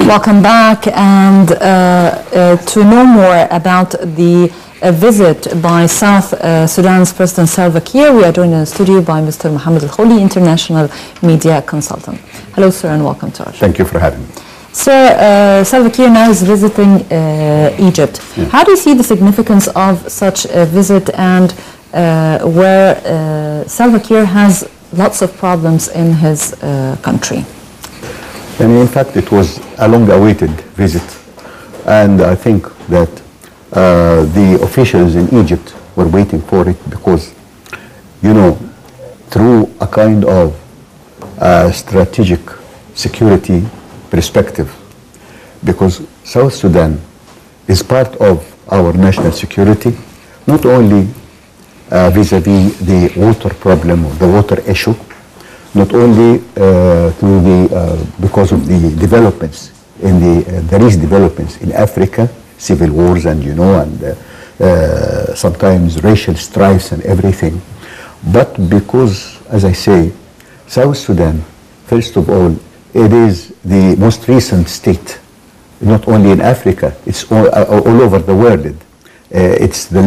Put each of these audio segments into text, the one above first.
Welcome back, and to know more about the visit by South Sudan's President Salva Kiir, we are joined in the studio by Mr. Mohammad Kholy, international media consultant. Hello, sir, and welcome to our show. Thank you for having me. Sir, Salva Kiir now is visiting Egypt. Yeah. How do you see the significance of such a visit, and where Salva Kiir has lots of problems in his country? And in fact, it was a long-awaited visit, and I think that the officials in Egypt were waiting for it because, you know, through a kind of strategic security perspective, because South Sudan is part of our national security, not only vis-a-vis the water problem or the water issue, not only because of the developments in the recent developments in Africa, civil wars, and you know, and sometimes racial strifes and everything, but because, as I say, South Sudan, first of all, it is the most recent state, not only in Africa, it's all over the world. It's the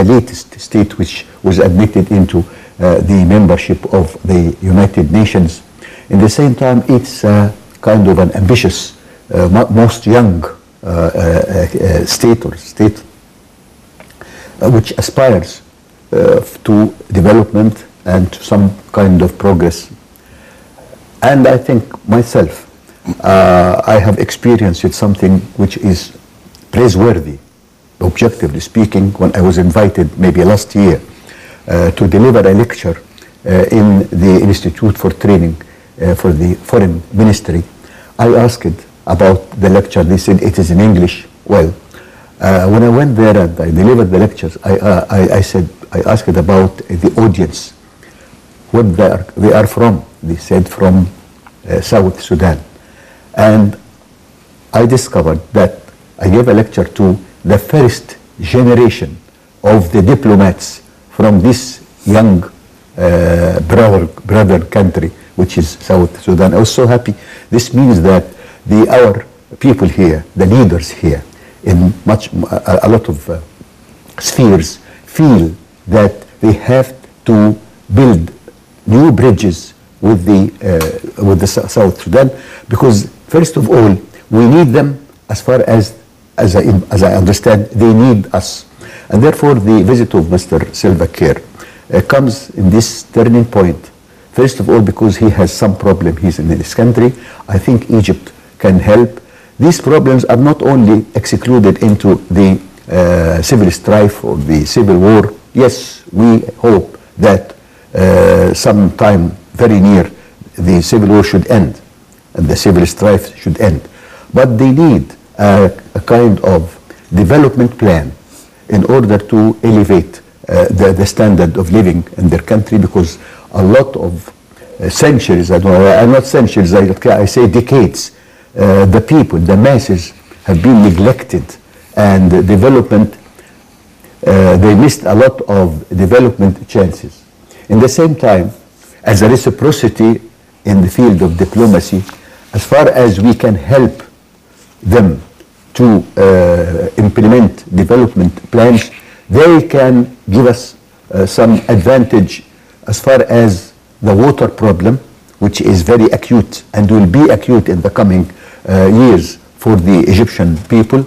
latest state which was admitted into the membership of the United Nations. In the same time, it's kind of an ambitious, most young state which aspires to development and to some kind of progress. And I think myself, I have experienced something which is praiseworthy, objectively speaking, when I was invited maybe last year to deliver a lecture in the Institute for Training for the Foreign Ministry. I asked about the lecture. They said it is in English. Well, when I went there and I delivered the lectures, I asked about the audience, what they are from. They said from South Sudan. And I discovered that I gave a lecture to the first generation of the diplomats from this young brother country, which is South Sudan. I was so happy. This means that our people here, the leaders here, in a lot of spheres, feel that they have to build new bridges with the South Sudan, because first of all, we need them as far as I understand, they need us. And therefore, the visit of Mr. Salva Kiir comes in this turning point. First of all, because he has some problem, he's in his country. I think Egypt can help. These problems are not only excluded into the civil strife or the civil war. Yes, we hope that sometime very near the civil war should end and the civil strife should end. But they need a kind of development plan in order to elevate the standard of living in their country, because a lot of centuries, not centuries, I say decades, the people, the masses have been neglected, and development, they missed a lot of development chances. In the same time, as a reciprocity in the field of diplomacy, as far as we can help them to implement development plans, they can give us some advantage as far as the water problem, which is very acute and will be acute in the coming years for the Egyptian people.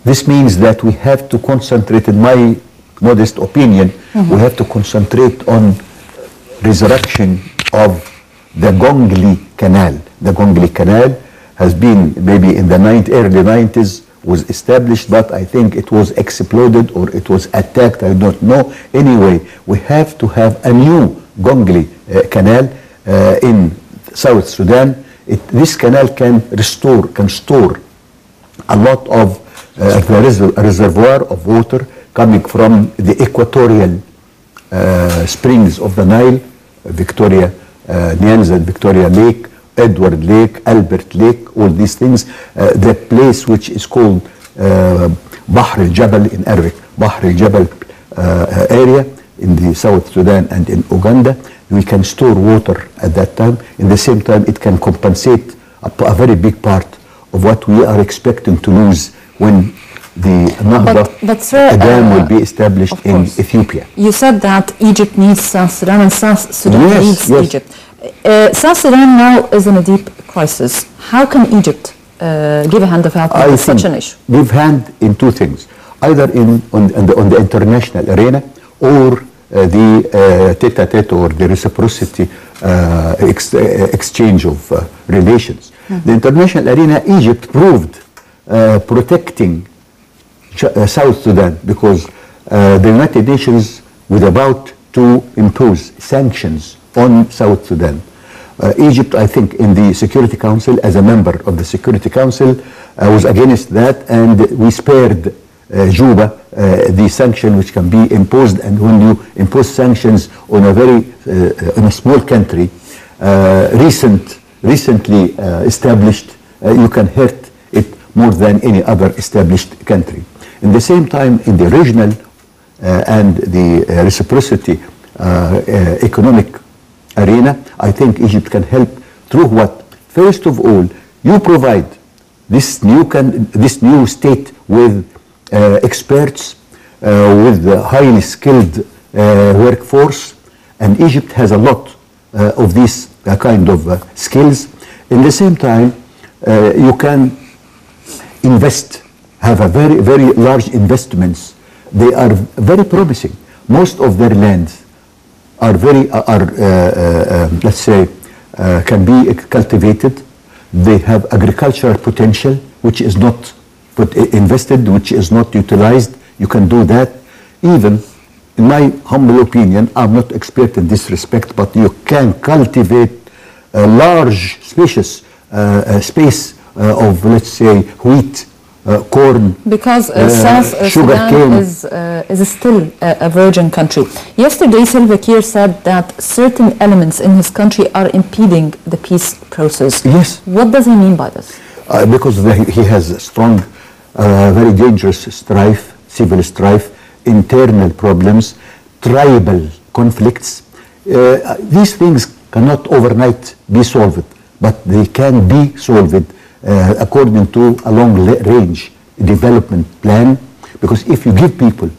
This means that we have to concentrate, in my modest opinion, we have to concentrate on resurrection of the Gongli Canal. The Gongli Canal has been maybe in the early 90s was established, but I think it was exploded or it was attacked, I don't know. Anyway, we have to have a new Gongli Canal in South Sudan. This canal can store a lot of the reservoir of water coming from the equatorial springs of the Nile, Victoria Nyanza, Victoria Lake, Edward Lake, Albert Lake, all these things. The place which is called Bahr al-Jabal in Arabic, Bahr al-Jabal area in the South Sudan and in Uganda. we can store water at that time. In the same time, it can compensate a very big part of what we are expecting to lose when the Nahda dam will be established in Ethiopia. You said that Egypt needs South Sudan and South Sudan needs Egypt. South Sudan now is in a deep crisis. How can Egypt give a hand of help in such an issue? Give hand in two things, either on the international arena or the tete-a-tete or the reciprocity exchange of relations. The international arena, Egypt proved protecting South Sudan because the United Nations was about to impose sanctions on South Sudan. Egypt, I think, in the Security Council, as a member of the Security Council, was against that, and we spared Juba the sanction which can be imposed. And when you impose sanctions on a small country, recently established, you can hurt it more than any other established country. In the same time, in the regional and the reciprocity economic arena, I think Egypt can help through what? First of all, you provide this new state with experts, with highly skilled workforce, and Egypt has a lot of these kind of skills. In the same time, you can invest, have a very large investments. They are very promising. Most of their lands are let's say, can be cultivated. They have agricultural potential, which is not invested, which is not utilized. You can do that. Even, in my humble opinion, I'm not expert in this respect, but you can cultivate a large, spacious space of, let's say, wheat, corn, because South Sudan is still a virgin country. Yesterday, Salva Kiir said that certain elements in his country are impeding the peace process. Yes. What does he mean by this? Because he has a strong, very dangerous strife, civil strife, internal problems, tribal conflicts. These things cannot overnight be solved, but they can be solved according to a long-range development plan, because if you give people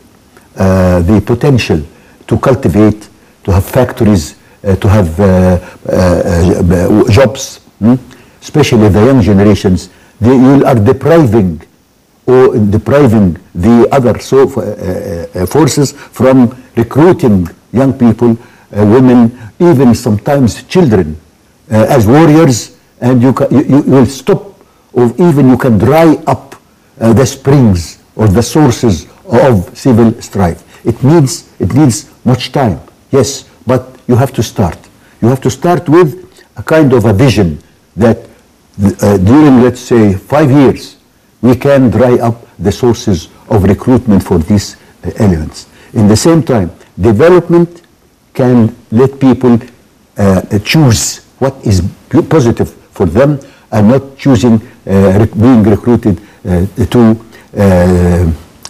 the potential to cultivate, to have factories, to have jobs, especially the young generations, you are depriving the other forces from recruiting young people, women, even sometimes children, as warriors, and you will stop, or even you can dry up the springs or the sources of civil strife. It needs much time, yes, but you have to start. You have to start with a kind of a vision that during, let's say, 5 years, we can dry up the sources of recruitment for these elements. In the same time, development can let people choose what is positive for them, and not choosing being recruited to,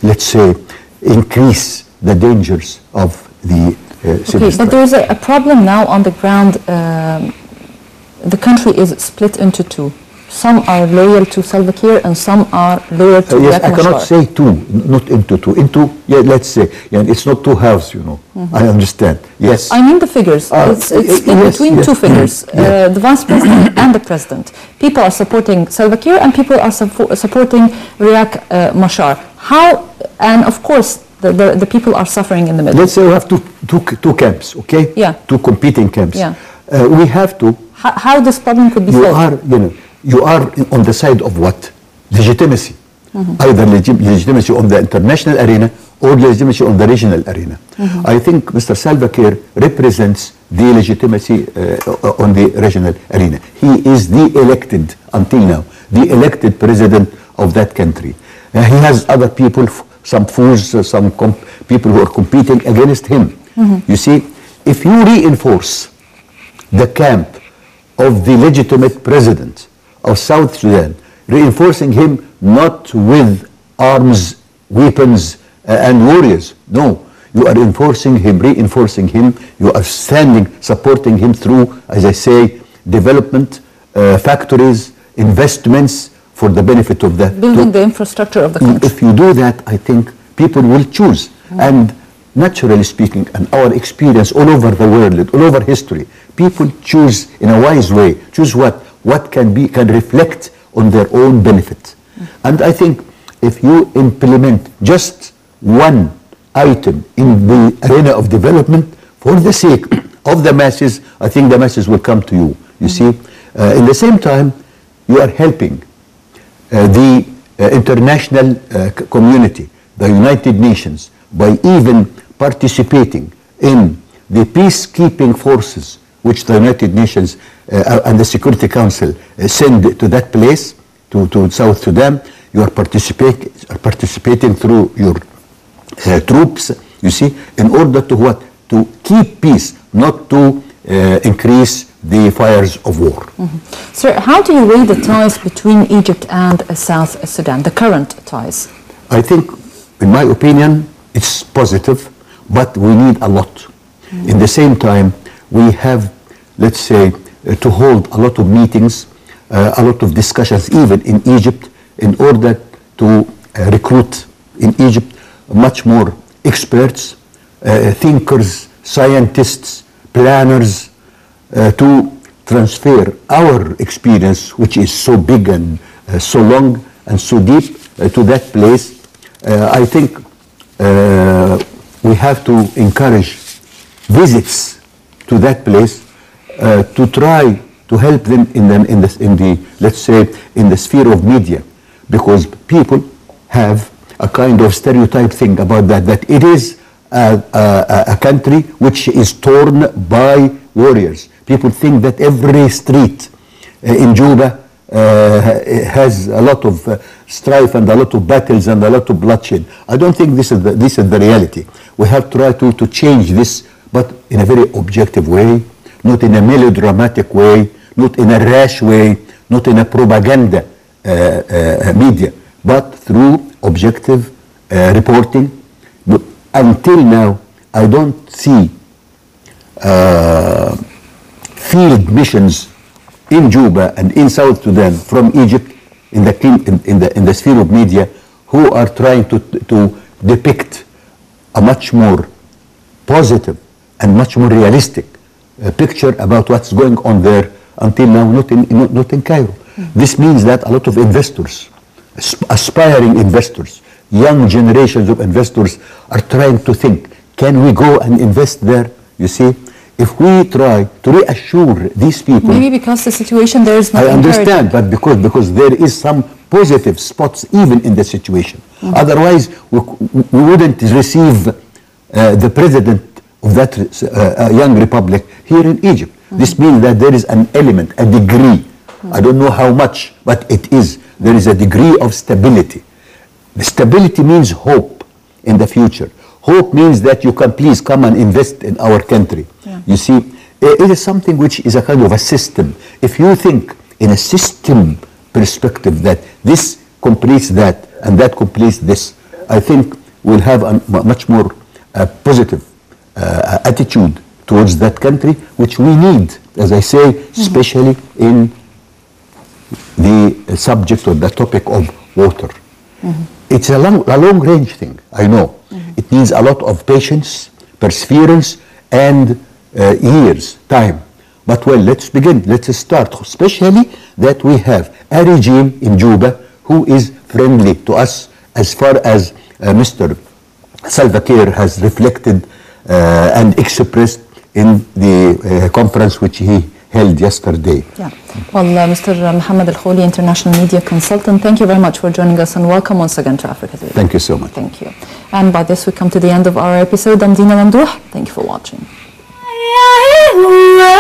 let's say, increase the dangers of the civil strife. But there is a problem now on the ground. The country is split into two. Some are loyal to Salva Kiir and some are loyal to yes, I cannot say two, not into two. Into, yeah, let's say, yeah, it's not two halves, you know. I understand. Yes. I mean the figures. It's split between two figures, the vice president and the president. People are supporting Salva Kiir and people are supporting Riek Machar. How, and of course, the people are suffering in the middle. Let's say we have two camps, okay? Yeah. Two competing camps. Yeah. We have to. How this problem could be solved? You are on the side of what? Legitimacy. Either legitimacy on the international arena or legitimacy on the regional arena. I think Mr. Salva Kiir represents the legitimacy on the regional arena. He is the elected, until now, the elected president of that country. He has other people, some fools, some people who are competing against him. You see, if you reinforce the camp of the legitimate president of South Sudan, reinforcing him not with arms, weapons, and warriors. No, you are enforcing him, reinforcing him, you are standing, supporting him through, as I say, development, factories, investments for the benefit of the... Building the infrastructure of the country. If you do that, I think people will choose. And naturally speaking, and our experience all over the world, all over history, people choose in a wise way, choose what can reflect on their own benefit. And I think if you implement just one item in the arena of development for the sake of the masses, I think the masses will come to you. You see, in the same time, you are helping the international community, the United Nations, by even participating in the peacekeeping forces which the United Nations and the Security Council send to that place, to South Sudan. You are participating through your troops, you see, in order to what? To keep peace, not to increase the fires of war. Sir, how do you weigh the ties between Egypt and South Sudan, the current ties? I think, in my opinion, it's positive, but we need a lot. In the same time, we have, let's say, to hold a lot of meetings, a lot of discussions, even in Egypt, in order to recruit in Egypt much more experts, thinkers, scientists, planners, to transfer our experience, which is so big and so long and so deep, to that place. I think we have to encourage visits to that place to try to help them in the let's say in the sphere of media, because people have a kind of stereotype thing about that it is a country which is torn by warriors. People think that every street in Juba has a lot of strife and a lot of battles and a lot of bloodshed. I don't think this is the reality. We have to try to change this, but in a very objective way, not in a melodramatic way, not in a rash way, not in a propaganda media, but through objective reporting. But until now, I don't see field missions in Juba and in South Sudan from Egypt in the sphere of media who are trying to depict a much more positive and much more realistic picture about what's going on there until now, not in Cairo. This means that a lot of investors, aspiring investors, young generations of investors are trying to think, can we go and invest there? You see, if we try to reassure these people... Maybe because the situation there is not I understand, but because there is some positive spots even in the situation. Otherwise, we wouldn't receive the president of that young republic here in Egypt. This means that there is an element, a degree, I don't know how much, but it is. There is a degree of stability. The stability means hope in the future. Hope means that you can please come and invest in our country. You see, it is something which is a kind of a system. If you think in a system perspective that this completes that and that completes this, I think we'll have a much more positive attitude towards that country, which we need, as I say, especially in the subject or the topic of water. It's a long-range thing, I know. It needs a lot of patience, perseverance, and years, time. But well, let's begin, let's start, especially that we have a regime in Juba who is friendly to us as far as Mr. Salva Kiir has reflected and expressed in the conference which he held yesterday. Yeah. Well, Mr. Mohammad Al-Kholy, International Media Consultant, thank you very much for joining us and welcome once again to Africa TV. Thank you so much. Thank you. And by this we come to the end of our episode. I'm Dina Mamdouh. Thank you for watching.